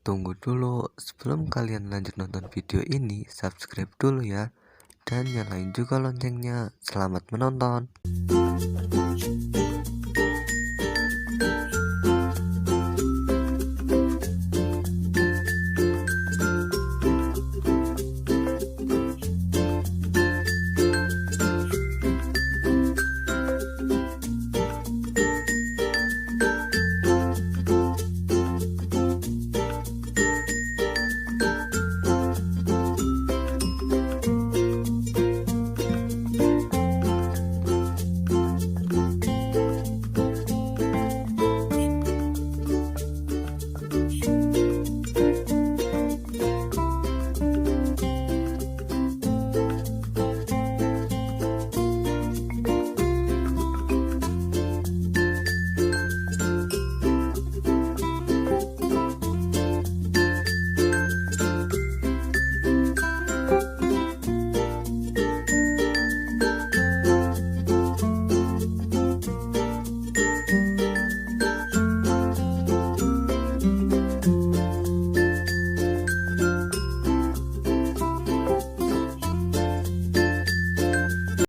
Tunggu dulu, sebelum kalian lanjut nonton video ini, subscribe dulu ya. Dan nyalain juga loncengnya. Selamat menonton.